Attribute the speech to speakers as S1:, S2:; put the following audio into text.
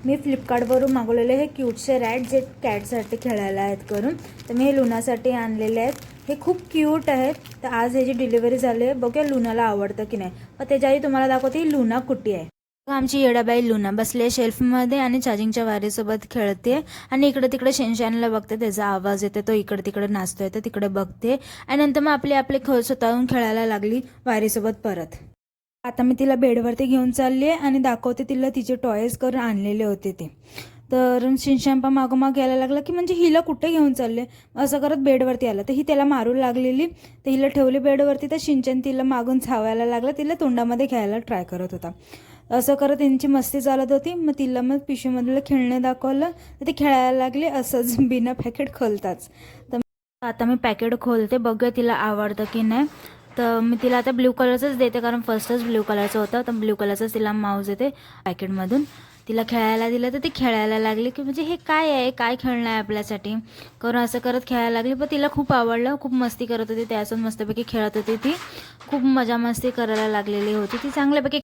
S1: मी फ्लिपकार्टवरून मागवलेले हे क्यूटचे रॅट जे कॅटसाठी खेळायला आहेत करून. तर मी हे लुनासाठी आणलेले आहेत. हे खूप क्यूट आहेत. तर आज ह्याची डिलिव्हरी झाली आहे. बघूया लुनाला आवडतं की नाही. पण त्याच्या आधी तुम्हाला दाखवते ही लुना कुठे आहे. आमची येडाबाई लुना बसली आहे शेल्फमध्ये आणि चार्जिंगच्या वायरीसोबत खेळते आणि इकडे तिकडे शिनचॅनला बघते. त्याचा आवाज येते, तो इकडे तिकडे नाचतोय तर तिकडे बघते. आणि नंतर मग आपले स्वतःहून खेळायला लागली वायरीसोबत परत. आता मी तिला बेडवरती घेऊन चालली आहे आणि दाखवते तिला तिचे टॉयज करून आणलेले होते ते. तर शिनचॅन मागोमाग यायला लागला की म्हणजे हिला कुठे घेऊन चालले असं करत बेडवरती आला. तर ही त्याला मारू लागलेली. तर हिला ठेवली बेडवरती. तर शिनचॅन तिला मागून धावायला लागला, तिला तोंडामध्ये घ्यायला ट्राय करत होता. असं करत त्यांची मस्ती चालत होती. मग तिला मग पिशवीमधलं खेळणे दाखवलं तर ती खेळायला लागली असंच बिना पॅकेट खोलताच. तर आता मी पॅकेट खोलते, बघूया तिला आवडतं की नाही. तर मी तिला आता ब्ल्यू कलरचंच देते कारण फर्स्टच ब्ल्यू कलरचं होतं. तर ब्ल्यू कलरचंच तिला माऊस देते पॅकेटमधून. तिला खेळायला दिलं तर ती खेळायला लागली की म्हणजे हे काय आहे, काय खेळणं आहे आपल्यासाठी करून असं करत खेळायला लागली. पण तिला खूप आवडलं, खूप मस्ती करत होती. त्यासोबत मस्तपैकी खेळत होती ती. खूप मजा मस्ती करायला लागलेली होती ती चांगल्यापैकी.